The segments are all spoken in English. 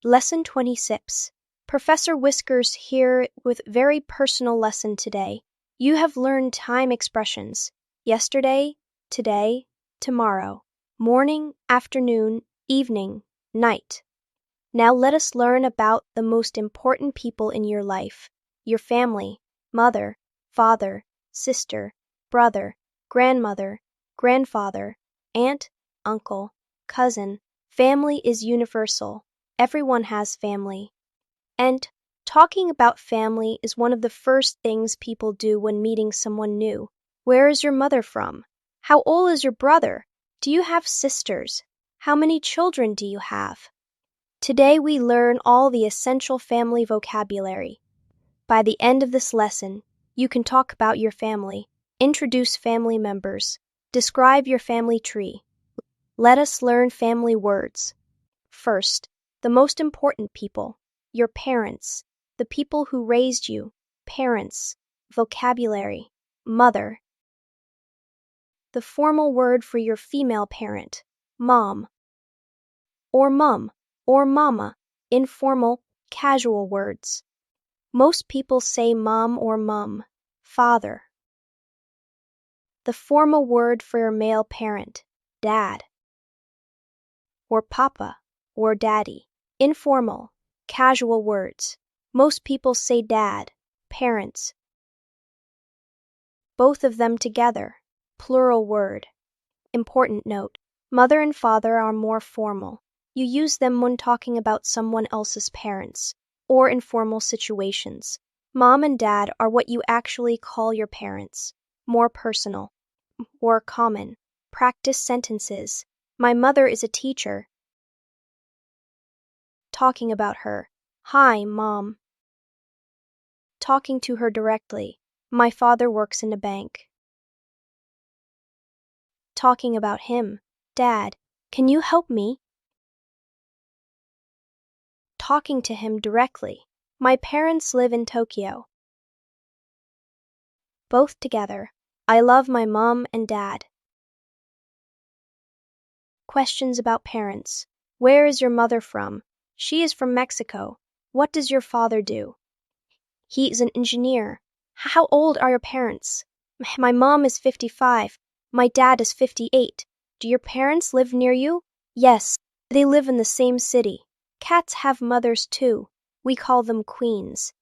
Lesson 26. Professor Whiskers here with very personal lesson today. You have learned time expressions: yesterday, today, tomorrow, morning, afternoon, evening, night. Now let us learn about the most important people in your life: your family, mother, father, sister, brother, grandmother, grandfather, aunt, uncle, cousin. Family is universal. Everyone has family. And talking about family is one of the first things people do when meeting someone new. Where is your mother from? How old is your brother? Do you have sisters? How many children do you have? Today we learn all the essential family vocabulary. By the end of this lesson, you can talk about your family, introduce family members, describe your family tree. Let us learn family words. First, the most important people: your parents, the people who raised you. Parents. Vocabulary: mother. The formal word for your female parent: mom, or mum, or mama. Informal, casual words. Most people say mom or mum. Father. The formal word for your male parent: dad, or papa, or daddy. Informal, casual words. Most people say dad, parents. Both of them together, plural word. Important note: mother and father are more formal. You use them when talking about someone else's parents, or in formal situations. Mom and dad are what you actually call your parents. More personal. More common. Practice sentences. My mother is a teacher. Talking about her: hi, Mom. Talking to her directly: my father works in a bank. Talking about him: Dad, can you help me? Talking to him directly: my parents live in Tokyo. Both together: I love my mom and dad. Questions about parents: where is your mother from? She is from Mexico. What does your father do? He is an engineer. How old are your parents? My mom is 55. My dad is 58. Do your parents live near you? Yes, they live in the same city. Cats have mothers too. We call them queens.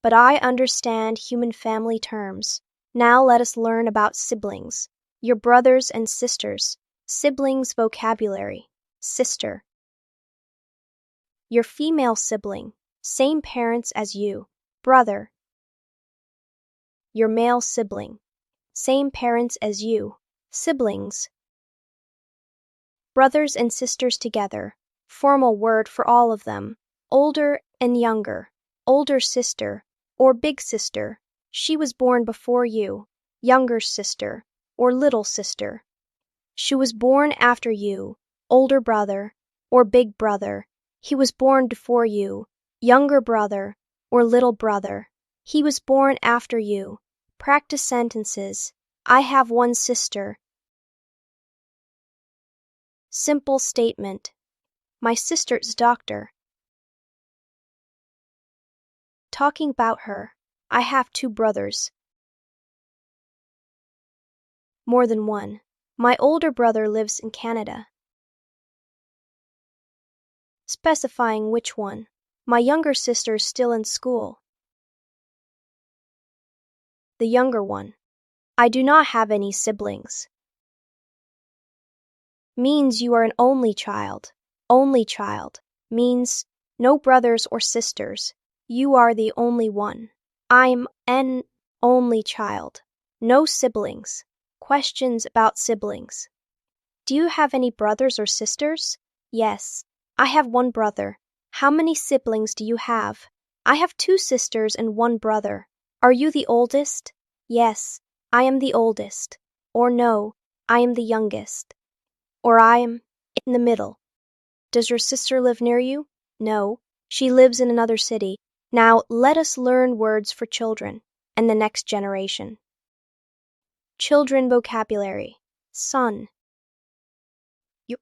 But I understand human family terms. Now let us learn about siblings. Your brothers and sisters. Siblings vocabulary: sister. Your female sibling, same parents as you. Brother. Your male sibling, same parents as you. Siblings. Brothers and sisters together, formal word for all of them. Older and younger. Older sister, or big sister. She was born before you. Younger sister, or little sister. She was born after you. Older brother, or big brother. He was born before you. Younger brother, or little brother. He was born after you. Practice sentences. I have one sister. Simple statement: my sister's doctor. Talking about her: I have two brothers. More than one. My older brother lives in Canada. Specifying which one. My younger sister is still in school. The younger one. I do not have any siblings. Means you are an only child. Only child means no brothers or sisters. You are the only one. I'm an only child. No siblings. Questions about siblings. Do you have any brothers or sisters? Yes, I have one brother. How many siblings do you have? I have two sisters and one brother. Are you the oldest? Yes, I am the oldest. Or no, I am the youngest. Or I am in the middle. Does your sister live near you? No, she lives in another city. Now let us learn words for children and the next generation. Children vocabulary: son.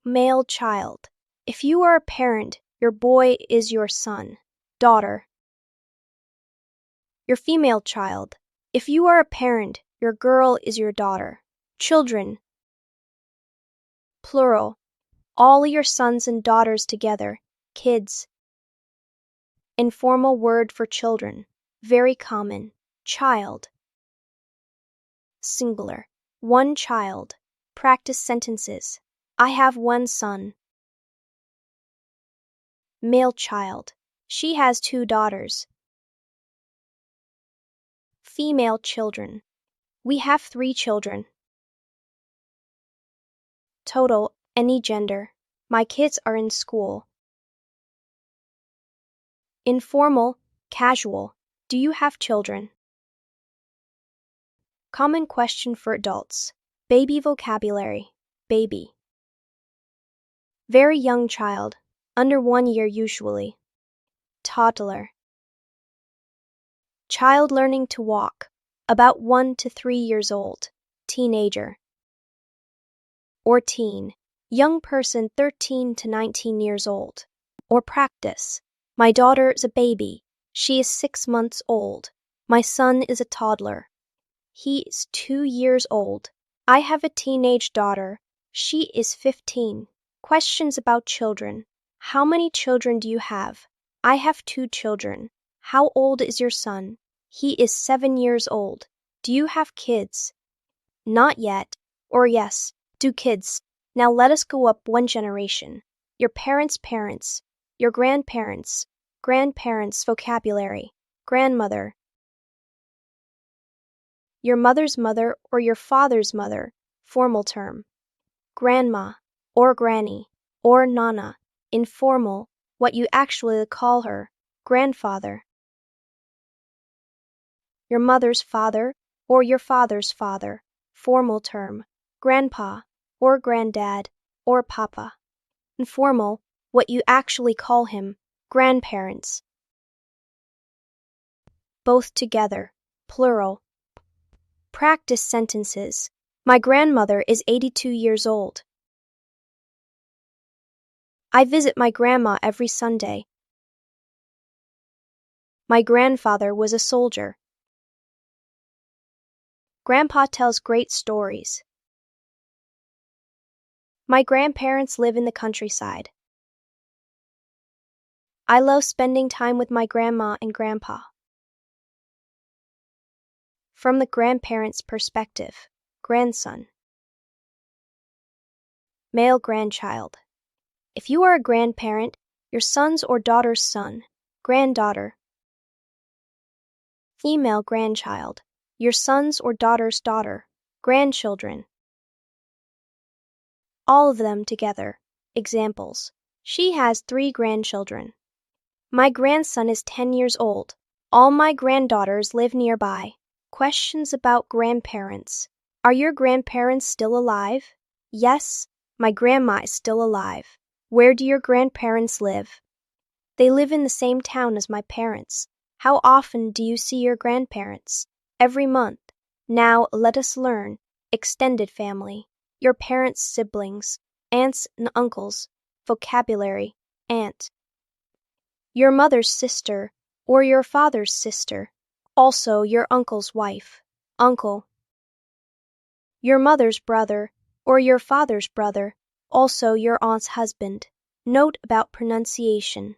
Male child. If you are a parent, Your boy is your son, daughter. Your female child. If you are a parent, your girl is your daughter. Children. Plural. All your sons and daughters together. Kids. Informal word for children. Very common. Child. Singular. One child. Practice sentences. I have one son. Male child. She has 2 daughters. Female children. We have 3 children. Total, any gender. My kids are in school. Informal, casual. Do you have children? Common question for adults. Baby vocabulary. Baby. Very young child. Under 1 year usually. Toddler. Child learning to walk. About 1 to 3 years old. Teenager. Or teen. Young person 13 to 19 years old. Or practice. My daughter is a baby. She is 6 months old. My son is a toddler. He is 2 years old. I have a teenage daughter. She is 15. Questions about children. How many children do you have? I have 2 children. How old is your son? He is 7 years old. Do you have kids? Not yet. Or yes. Do kids. Now let us go up 1 generation. Your parents' parents. Your grandparents. Grandparents' vocabulary. Grandmother. Your mother's mother or your father's mother. Formal term. Grandma. Or granny. Or nana. Informal. What you actually call her. Grandfather. Your mother's father or your father's father. Formal term. Grandpa. Or granddad. Or papa. Informal. What you actually call him. Grandparents. Both together. Plural. Practice sentences. My grandmother is 82 years old. I visit my grandma every Sunday. My grandfather was a soldier. Grandpa tells great stories. My grandparents live in the countryside. I love spending time with my grandma and grandpa. From the grandparents' perspective. Grandson. Male grandchild. If you are a grandparent, your son's or daughter's son. Granddaughter. Female grandchild. Your son's or daughter's daughter. Grandchildren. All of them together. Examples. She has 3 grandchildren. My grandson is 10 years old. All my granddaughters live nearby. Questions about grandparents. Are your grandparents still alive? Yes, my grandma is still alive. Where do your grandparents live? They live in the same town as my parents. How often do you see your grandparents? Every month. Now let us learn. Extended family. Your parents' siblings. Aunts and uncles. Vocabulary. Aunt. Your mother's sister or your father's sister. Also your uncle's wife. Uncle. Your mother's brother or your father's brother. Also your aunt's husband. Note about pronunciation.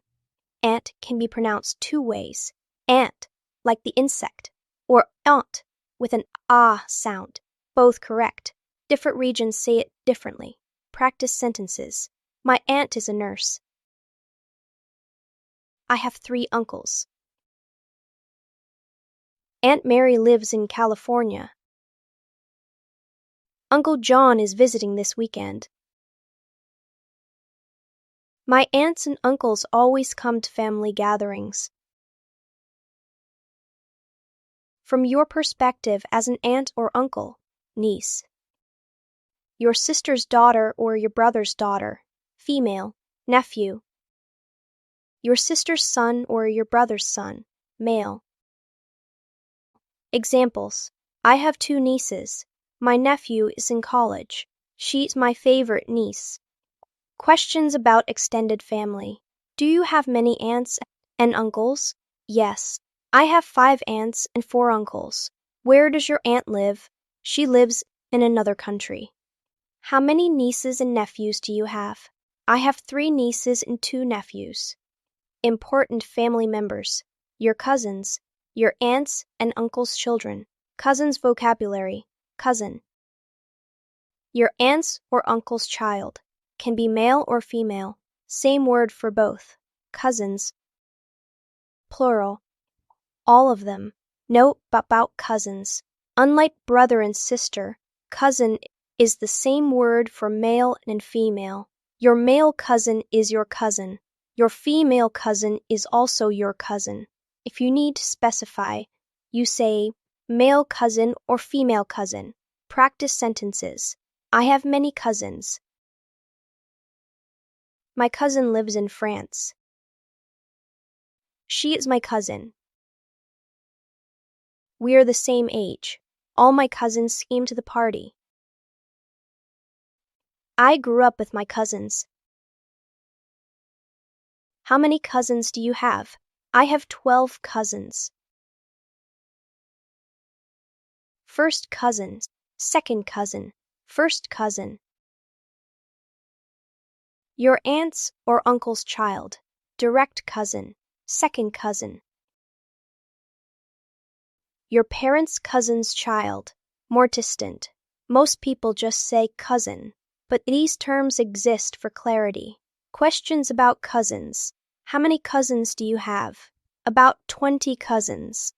Ant can be pronounced 2 ways. Ant, like the insect, or aunt, with an ah sound. Both correct. Different regions say it differently. Practice sentences. My aunt is a nurse. I have 3 uncles. Aunt Mary lives in California. Uncle John is visiting this weekend. My aunts and uncles always come to family gatherings. From your perspective as an aunt or uncle, niece. Your sister's daughter or your brother's daughter, female, nephew. Your sister's son or your brother's son, male. Examples. I have 2 nieces. My nephew is in college. She's my favorite niece. Questions about extended family. Do you have many aunts and uncles? Yes. I have 5 aunts and 4 uncles. Where does your aunt live? She lives in another country. How many nieces and nephews do you have? I have 3 nieces and 2 nephews. Important family members. Your cousins, your aunts and uncles' children. Cousins vocabulary. Cousin. Your aunt's or uncle's child. Can be male or female. Same word for both. Cousins. Plural. All of them. Note about cousins. Unlike brother and sister, cousin is the same word for male and female. Your male cousin is your cousin. Your female cousin is also your cousin. If you need to specify, you say male cousin or female cousin. Practice sentences. I have many cousins. My cousin lives in France. She is my cousin. We are the same age. All my cousins came to the party. I grew up with my cousins. How many cousins do you have? I have 12 cousins. First cousin, second cousin, first cousin. Your aunt's or uncle's child, direct cousin, second cousin. Your parents' cousin's child, more distant. Most people just say cousin, but these terms exist for clarity. Questions about cousins. How many cousins do you have? About 20 cousins.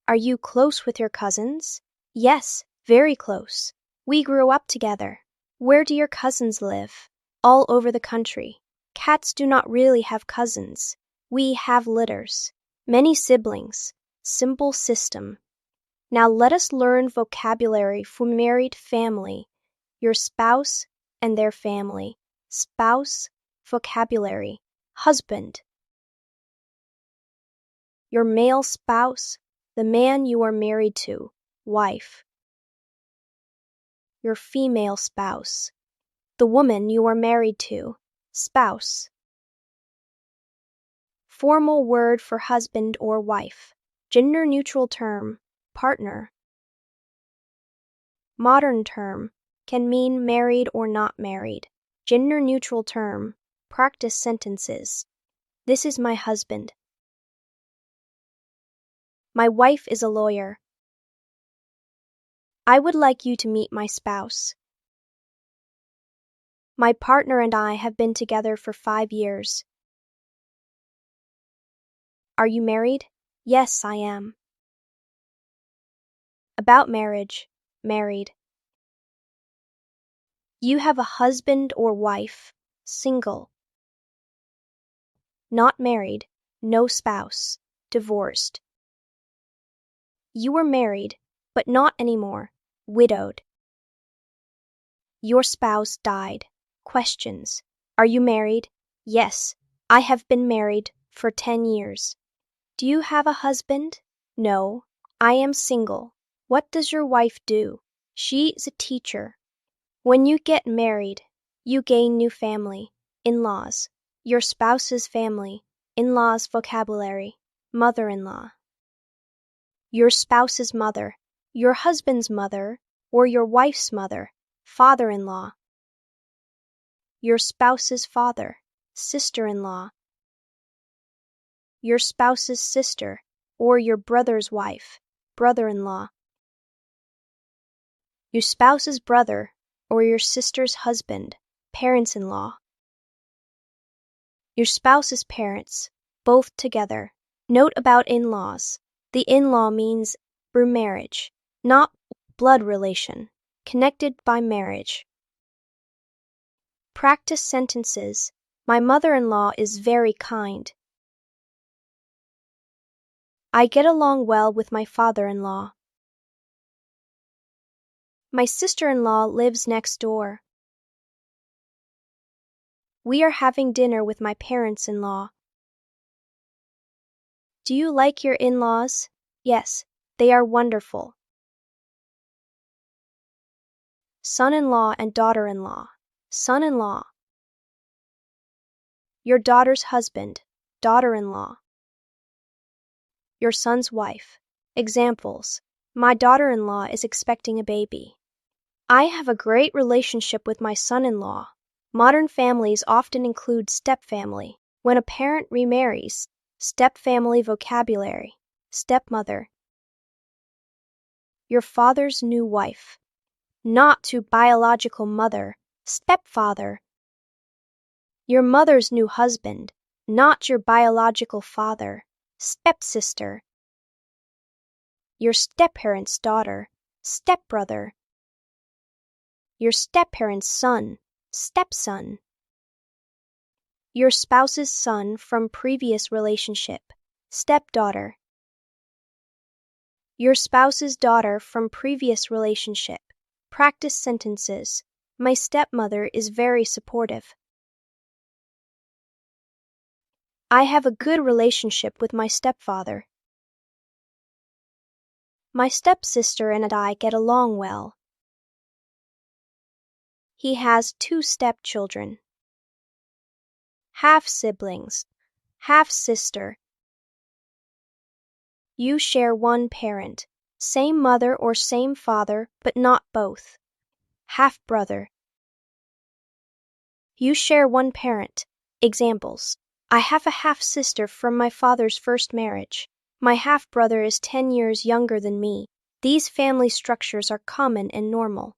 Are you close with your cousins? Yes, very close. We grew up together. Where do your cousins live? All over the country. Cats do not really have cousins. We have litters. Many siblings. Simple system. Now let us learn vocabulary for married family. Your spouse and their family. Spouse, vocabulary. Husband. Your male spouse, the man you are married to. Wife. Your female spouse, the woman you are married to. Spouse. Formal word for husband or wife. Gender-neutral term. Partner. Modern term. Can mean married or not married. Gender-neutral term. Practice sentences. This is my husband. My wife is a lawyer. I would like you to meet my spouse. My partner and I have been together for 5 years. Are you married? Yes, I am. About marriage. Married. You have a husband or wife. Single. Not married. No spouse. Divorced. You were married, but not anymore. Widowed. Your spouse died. Questions. Are you married? Yes, I have been married for 10 years. Do you have a husband? No, I am single. What does your wife do? She is a teacher. When you get married, you gain new family. In-laws. Your spouse's family. In-laws vocabulary. Mother-in-law. Your spouse's mother. Your husband's mother or your wife's mother. Father-in-law. Your spouse's father. Sister-in-law. Your spouse's sister or your brother's wife. Brother-in-law. Your spouse's brother or your sister's husband. Parents-in-law. Your spouse's parents, both together. Note about in-laws. The in-law means through marriage, not blood relation, connected by marriage. Practice sentences. My mother-in-law is very kind. I get along well with my father-in-law. My sister-in-law lives next door. We are having dinner with my parents-in-law. Do you like your in-laws? Yes, they are wonderful. Son-in-law and daughter-in-law. Son-in-law. Your daughter's husband, daughter-in-law. Your son's wife. Examples. My daughter-in-law is expecting a baby. I have a great relationship with my son-in-law. Modern families often include stepfamily. When a parent remarries, stepfamily vocabulary. Stepmother. Your father's new wife. Not to biological mother, stepfather. Your mother's new husband, not your biological father, stepsister. Your stepparent's daughter, stepbrother. Your stepparent's son, stepson. Your spouse's son from previous relationship, stepdaughter. Your spouse's daughter from previous relationship. Practice sentences. My stepmother is very supportive. I have a good relationship with my stepfather. My stepsister and I get along well. He has 2 stepchildren. Half-siblings, half-sister. You share one parent, same mother or same father, but not both. Half-brother. You share one parent. Examples. I have a half-sister from my father's first marriage. My half-brother is 10 years younger than me. These family structures are common and normal.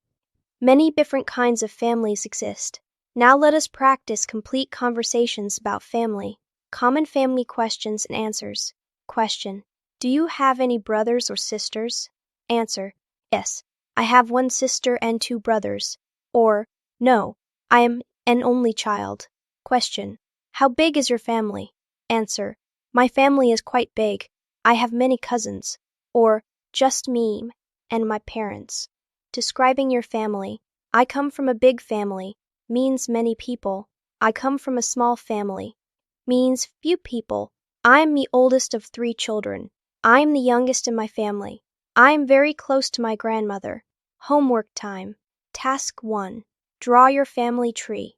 Many different kinds of families exist. Now let us practice complete conversations about family. Common family questions and answers. Question. Do you have any brothers or sisters? Answer. Yes, I have 1 sister and 2 brothers. Or, no, I am an only child. Question. How big is your family? Answer. My family is quite big. I have many cousins. Or, just me and my parents. Describing your family. I come from a big family means many people. I come from a small family means few people. I am the oldest of 3 children. I am the youngest in my family. I am very close to my grandmother. Homework time. Task 1. Draw your family tree.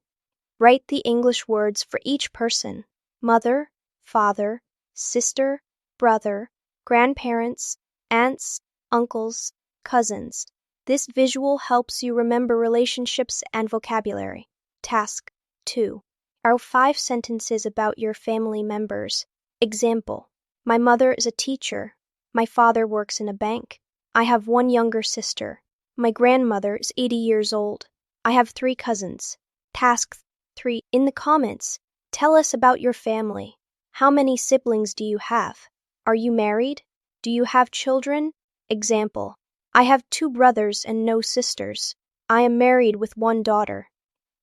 Write the English words for each person. Mother, father, sister, brother, grandparents, aunts, uncles, cousins. This visual helps you remember relationships and vocabulary. Task 2. Write 5 sentences about your family members. Example. My mother is a teacher. My father works in a bank. I have 1 younger sister. My grandmother is 80 years old. I have 3 cousins. Task 3. In the comments, tell us about your family. How many siblings do you have? Are you married? Do you have children? Example. I have 2 brothers and no sisters. I am married with 1 daughter.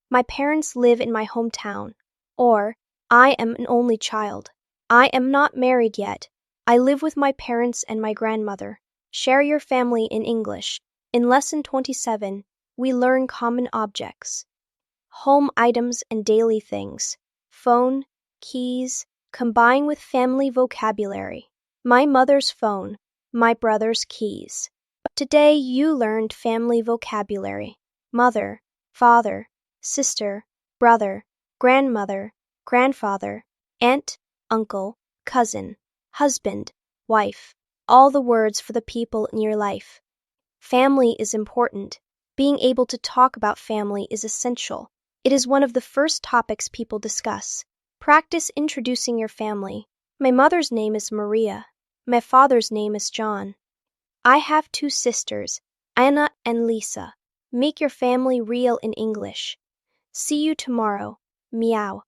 My parents live in my hometown. Or, I am an only child. I am not married yet. I live with my parents and my grandmother. Share your family in English. In Lesson 27, we learn common objects. Home items and daily things. Phone, keys, combine with family vocabulary. My mother's phone, my brother's keys. Today you learned family vocabulary. Mother, father, sister, brother, grandmother, grandfather, aunt, uncle, cousin, husband, wife. All the words for the people in your life. Family is important. Being able to talk about family is essential. It is one of the first topics people discuss. Practice introducing your family. My mother's name is Maria. My father's name is John. I have 2 sisters, Anna and Lisa. Make your family real in English. See you tomorrow. Meow.